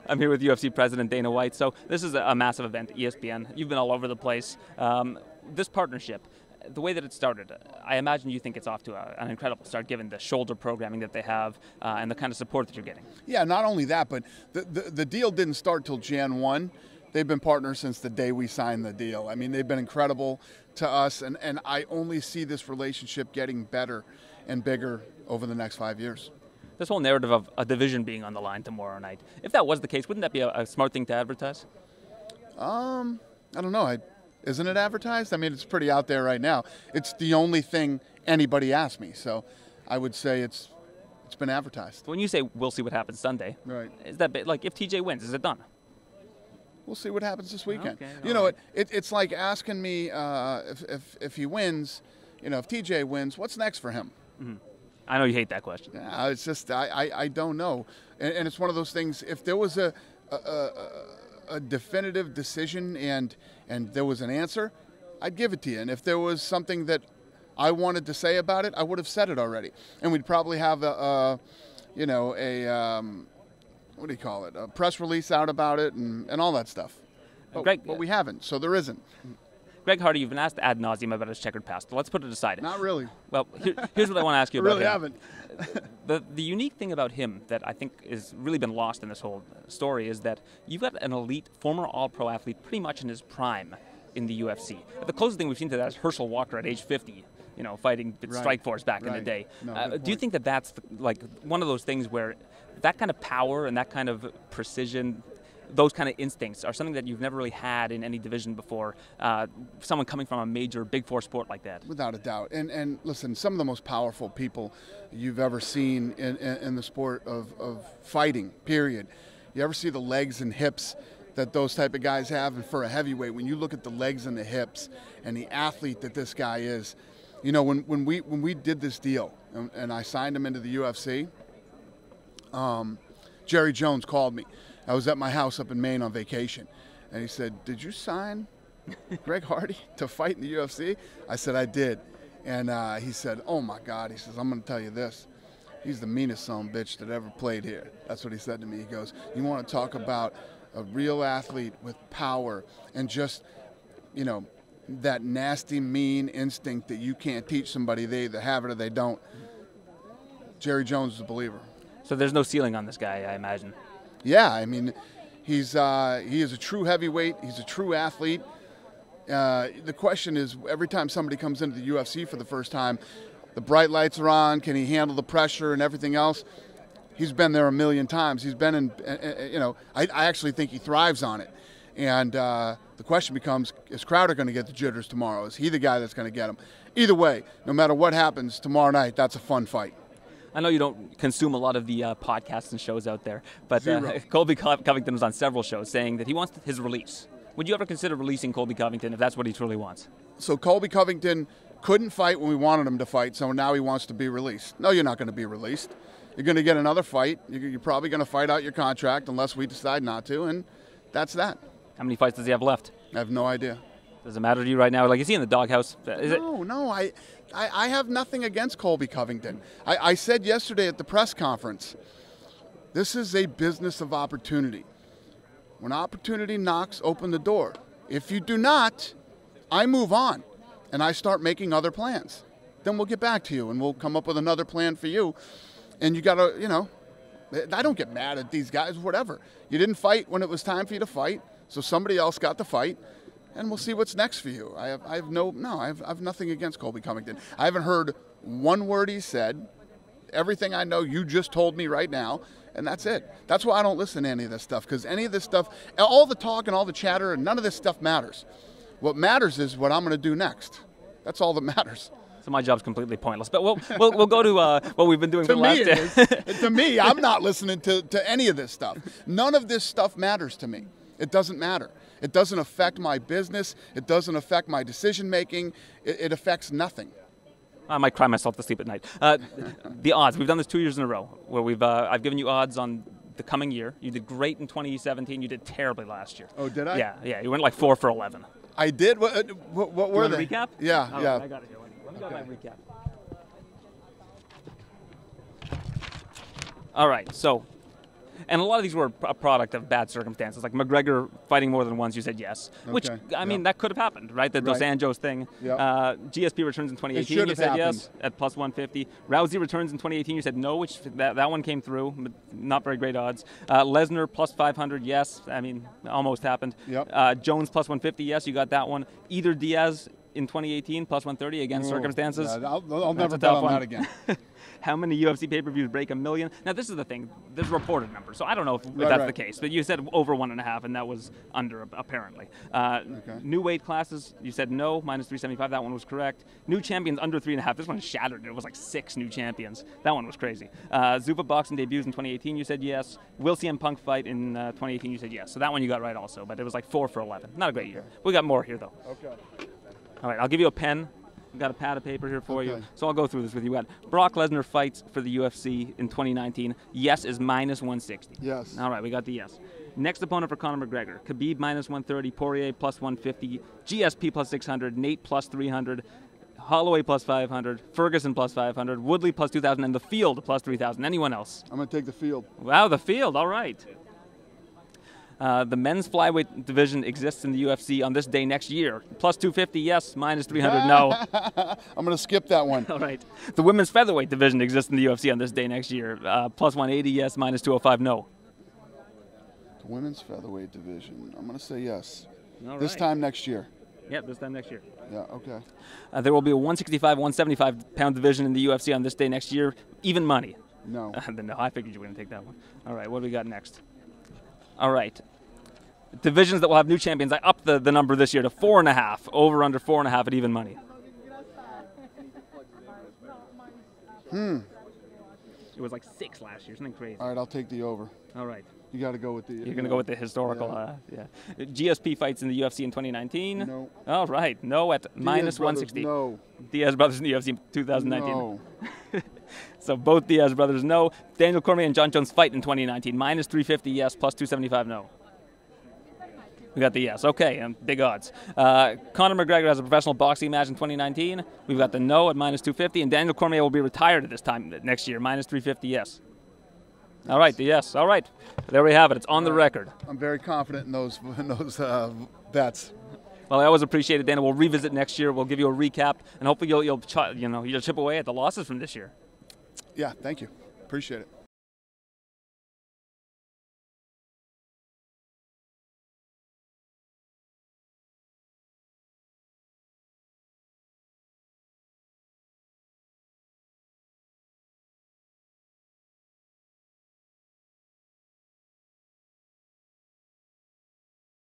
I'm here with UFC President Dana White. So this is a massive event, ESPN. You've been all over the place. This partnership, the way that it started, I imagine you think it's off to an incredible start given the shoulder programming that they have and the kind of support that you're getting. Yeah, not only that, but the deal didn't start till Jan 1. They've been partners since the day we signed the deal. I mean, they've been incredible to us, and I only see this relationship getting better and bigger over the next 5 years. This whole narrative of a division being on the line tomorrow night, if that was the case, wouldn't that be a smart thing to advertise? I don't know. Isn't it advertised? I mean, it's pretty out there right now. It's the only thing anybody asked me, so I would say it's been advertised. When you say we'll see what happens Sunday, right? Is that like if TJ wins, is it done? We'll see what happens this weekend. Okay, you know, it's like asking me if he wins, you know, if TJ wins, what's next for him? Mm-hmm. I know you hate that question. Yeah, it's just I don't know, and it's one of those things. If there was a definitive decision and there was an answer, I'd give it to you. And if there was something that I wanted to say about it, I would have said it already. And we'd probably have what do you call it? A press release out about it and all that stuff. But we haven't, so there isn't. Greg Hardy, you've been asked ad nauseum about his checkered past. Let's put it aside. Not really. Well, here's what I want to ask you about really him. haven't. The unique thing about him that I think has really been lost in this whole story is that you've got an elite former All-Pro athlete pretty much in his prime in the UFC. The closest thing we've seen to that is Herschel Walker at age 50, you know, fighting Strikeforce back in the day. No, do you think that that's like one of those things where that kind of power and that kind of precision, those kind of instincts are something that you've never really had in any division before, someone coming from a major Big Four sport like that? Without a doubt. And listen, some of the most powerful people you've ever seen in the sport of fighting, period. You ever see the legs and hips that those type of guys have? And for a heavyweight, when you look at the legs and the hips and the athlete that this guy is, you know, when we did this deal and I signed him into the UFC, Jerry Jones called me. I was at my house up in Maine on vacation, and he said, "Did you sign Greg Hardy to fight in the UFC?" I said, "I did." And he said, "Oh, my God." He says, "I'm going to tell you this. He's the meanest son of a bitch that ever played here." That's what he said to me. He goes, "You want to talk about a real athlete with power and just, you know, that nasty, mean instinct that you can't teach somebody. They either have it or they don't." Jerry Jones is a believer. So there's no ceiling on this guy, I imagine. Yeah, I mean, he is a true heavyweight. He's a true athlete. The question is, every time somebody comes into the UFC for the first time, the bright lights are on. Can he handle the pressure and everything else? He's been there a million times. He's been in, you know, I actually think he thrives on it. And the question becomes, is Crowder going to get the jitters tomorrow? Is he the guy that's going to get him? Either way, no matter what happens tomorrow night, that's a fun fight. I know you don't consume a lot of the podcasts and shows out there, but Colby Covington was on several shows saying that he wants his release. Would you ever consider releasing Colby Covington if that's what he truly wants? So Colby Covington couldn't fight when we wanted him to fight, so now he wants to be released. No, you're not going to be released. You're going to get another fight. You're probably going to fight out your contract unless we decide not to, and that's that. How many fights does he have left? I have no idea. Does it matter to you right now? Like, is he in the doghouse? No, I have nothing against Colby Covington. I said yesterday at the press conference, this is a business of opportunity. When opportunity knocks, open the door. If you do not, I move on and I start making other plans. Then we'll get back to you and we'll come up with another plan for you. And you got to, you know, I don't get mad at these guys, whatever. You didn't fight when it was time for you to fight, so somebody else got the fight. And we'll see what's next for you. I have nothing against Colby Covington. I haven't heard one word he said. Everything I know, you just told me right now, and that's it. That's why I don't listen to any of this stuff, because any of this stuff, all the talk and all the chatter, and none of this stuff matters. What matters is what I'm going to do next. That's all that matters. So my job's completely pointless. But we'll go to what we've been doing for the last day. To me, I'm not listening to any of this stuff. None of this stuff matters to me. It doesn't matter. It doesn't affect my business. It doesn't affect my decision making. It affects nothing. I might cry myself to sleep at night. The odds. We've done this 2 years in a row where I've given you odds on the coming year. You did great in 2017. You did terribly last year. Oh, did I? Yeah. You went like 4 for 11. I did. What were they? Recap? Yeah. I got it here. Let me go to my recap. All right. So And a lot of these were a product of bad circumstances, like McGregor fighting more than once. You said yes, which I mean that could have happened, right? The Dos Anjos thing. Yep. GSP returns in 2018. You said yes at plus 150. Rousey returns in 2018. You said no, which that one came through, but not very great odds. Lesnar plus 500. Yes, I mean almost happened. Yep. Jones plus 150. Yes, you got that one. Either Diaz in 2018 plus 130 against circumstances. Yeah, I'll never bet on that again. How many UFC pay-per-views break 1 million? Now, this is the thing. There's reported numbers, so I don't know if that's the case. But you said over 1.5, and that was under, apparently. New weight classes, you said no, minus 375. That one was correct. New champions under 3.5. This one shattered. It was like 6 new champions. That one was crazy. Zupa boxing debuts in 2018. You said yes. Will CM Punk fight in 2018. You said yes. So that one you got right also, but it was like 4 for 11. Not a great year. We got more here, though. Okay. All right, I'll give you a pen. We've got a pad of paper here for you. So I'll go through this with you. We got Brock Lesnar fights for the UFC in 2019. Yes is minus 160. Yes. All right, we got the yes. Next opponent for Conor McGregor. Khabib minus 130, Poirier plus 150, GSP plus 600, Nate plus 300, Holloway plus 500, Ferguson plus 500, Woodley plus 2,000, and the field plus 3,000. Anyone else? I'm going to take the field. Wow, the field. All right. The men's flyweight division exists in the UFC on this day next year. Plus 250, yes. Minus 300, no. I'm going to skip that one. All right. The women's featherweight division exists in the UFC on this day next year. Plus 180, yes. Minus 205, no. The women's featherweight division. I'm going to say yes. All this right. time next year. Yeah, this time next year. Yeah, okay. There will be a 165, 175 pound division in the UFC on this day next year. Even money. No. No, I figured you were going to take that one. All right, what do we got next? All right. Divisions that will have new champions. I upped the number this year to 4.5. Over under 4.5 at even money. It was like 6 last year. Something crazy. All right, I'll take the over. All right. You got to go with the. You're going to go with the historical. GSP fights in the UFC in 2019. No. All right. No at minus 160. No. Diaz brothers in the UFC in 2019. No. So both Diaz brothers no. Daniel Cormier and John Jones fight in 2019. Minus 350 yes. Plus 275 no. We got the yes. Okay, and big odds. Conor McGregor has a professional boxing match in 2019. We've got the no at minus 250, and Daniel Cormier will be retired at this time next year. Minus 350 yes. All right, the yes. All right, there we have it. It's on the record. I'm very confident in those bets. Well, I always appreciate it, Daniel. We'll revisit next year. We'll give you a recap, and hopefully you'll chip away at the losses from this year. Yeah, thank you. Appreciate it.